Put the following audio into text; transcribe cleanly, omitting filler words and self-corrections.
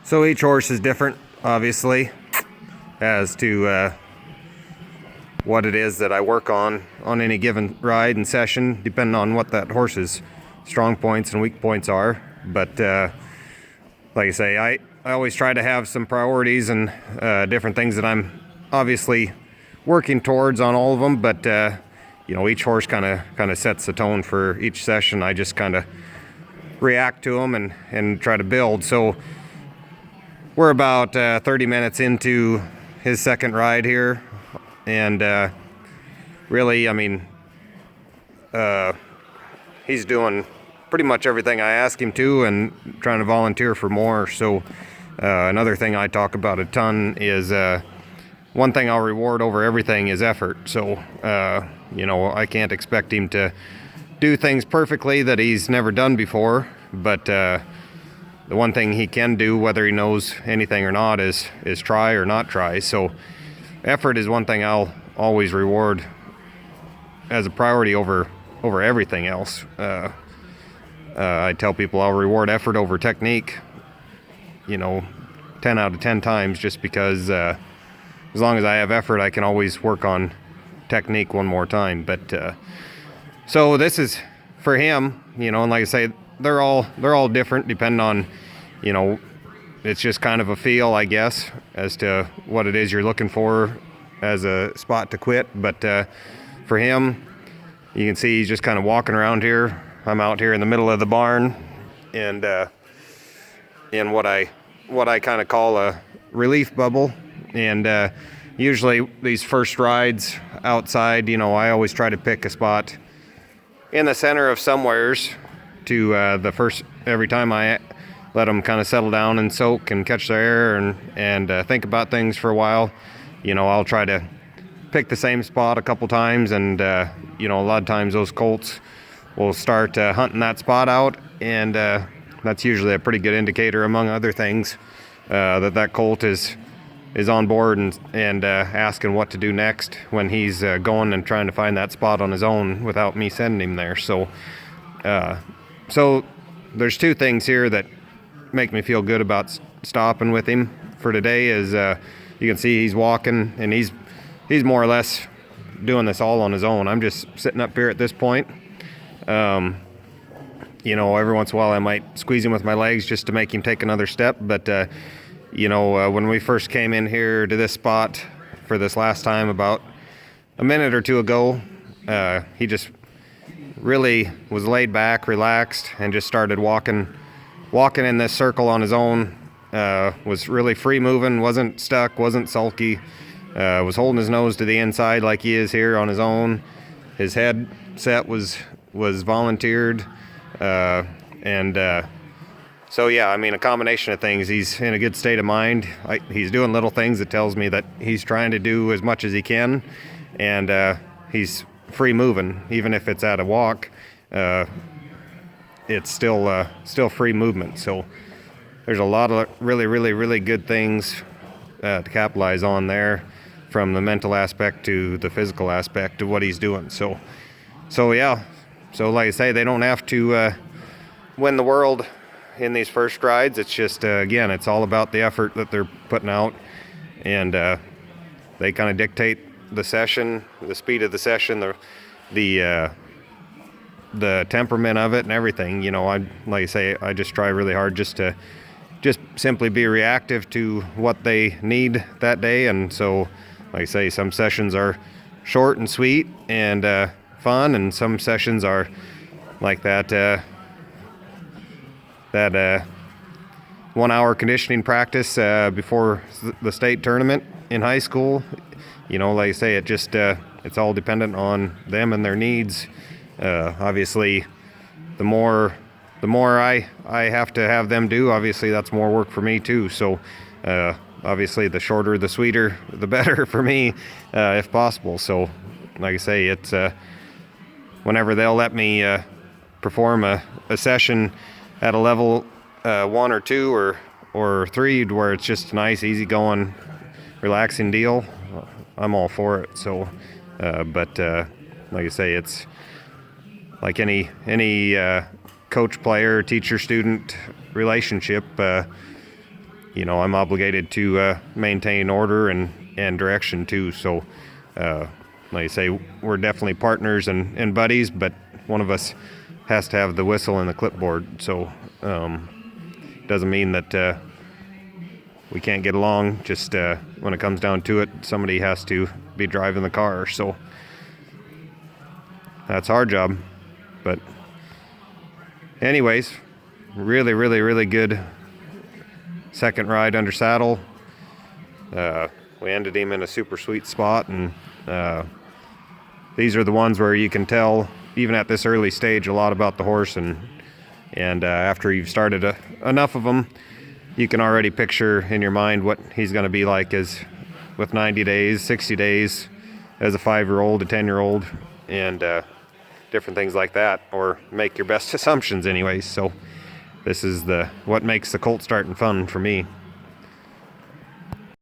So each horse is different, obviously, as to what it is that I work on any given ride and session, depending on what that horse's strong points and weak points are. But like I say, I always try to have some priorities and different things that I'm obviously working towards on all of them. But each horse kind of sets the tone for each session. I just kind of react to them and try to build. So we're about 30 minutes into his second ride here, and really, I mean, he's doing pretty much everything I ask him to and trying to volunteer for more. So another thing I talk about a ton is one thing I'll reward over everything is effort. So I can't expect him to do things perfectly that he's never done before, but the one thing he can do, whether he knows anything or not, is try or not try. So effort is one thing I'll always reward as a priority over everything else. I tell people I'll reward effort over technique, 10 out of 10 times, just because as long as I have effort, I can always work on technique one more time. But so this is for him, and like I say, they're all different depending on, it's just kind of a feel, I guess, as to what it is you're looking for as a spot to quit. But for him, you can see he's just kind of walking around here. I'm out here in the middle of the barn, and in what I kind of call a relief bubble. And usually these first rides outside, I always try to pick a spot in the center of somewheres to every time I let them kind of settle down and soak and catch their air and think about things for a while. I'll try to pick the same spot a couple times, and a lot of times those colts will start hunting that spot out, and that's usually a pretty good indicator, among other things, that colt is on board and asking what to do next when he's going and trying to find that spot on his own without me sending him there. So there's two things here that make me feel good about stopping with him for today. Is you can see he's walking, and he's more or less doing this all on his own. I'm just sitting up here at this point. Every once in a while I might squeeze him with my legs just to make him take another step. But when we first came in here to this spot for this last time about a minute or two ago, he just really was laid back, relaxed, and just started walking in this circle on his own. Was really free moving, wasn't stuck, wasn't sulky, was holding his nose to the inside like he is here on his own. His head set was volunteered, so yeah, I mean, a combination of things. He's in a good state of mind. He's doing little things that tells me that he's trying to do as much as he can, and he's free moving. Even if it's at a walk, it's still free movement. So there's a lot of really, really, really good things to capitalize on there, from the mental aspect to the physical aspect of what he's doing. So yeah. So like I say, they don't have to win the world in these first rides. It's just, again, it's all about the effort that they're putting out, and they kind of dictate the session, the speed of the session, the temperament of it and everything. Like I say, I just try really hard just to simply be reactive to what they need that day. And so, like I say, some sessions are short and sweet and fun, and some sessions are like that 1 hour conditioning practice before the state tournament in high school. Like I say, it's all dependent on them and their needs. Obviously, the more I have to have them do, obviously that's more work for me too. So obviously the shorter, the sweeter, the better for me, if possible. So like I say, it's whenever they'll let me perform a session at a level 1 or 2 or 3, where it's just a nice, easygoing, relaxing deal, I'm all for it. So but like I say, it's like any coach player, teacher student relationship. you know, I'm obligated to maintain order and direction too. So, like I say, we're definitely partners and buddies, but one of us has to have the whistle and the clipboard. So, doesn't mean that we can't get along. Just when it comes down to it, somebody has to be driving the car. So that's our job. But anyways, really, really, really good second ride under saddle. We ended him in a super sweet spot, and these are the ones where you can tell, even at this early stage, a lot about the horse, and after you've started enough of them, you can already picture in your mind what he's going to be like as with 90 days, 60 days, as a 5-year-old, a 10-year-old, and different things like that, or make your best assumptions anyways. So this is what makes the colt starting fun for me.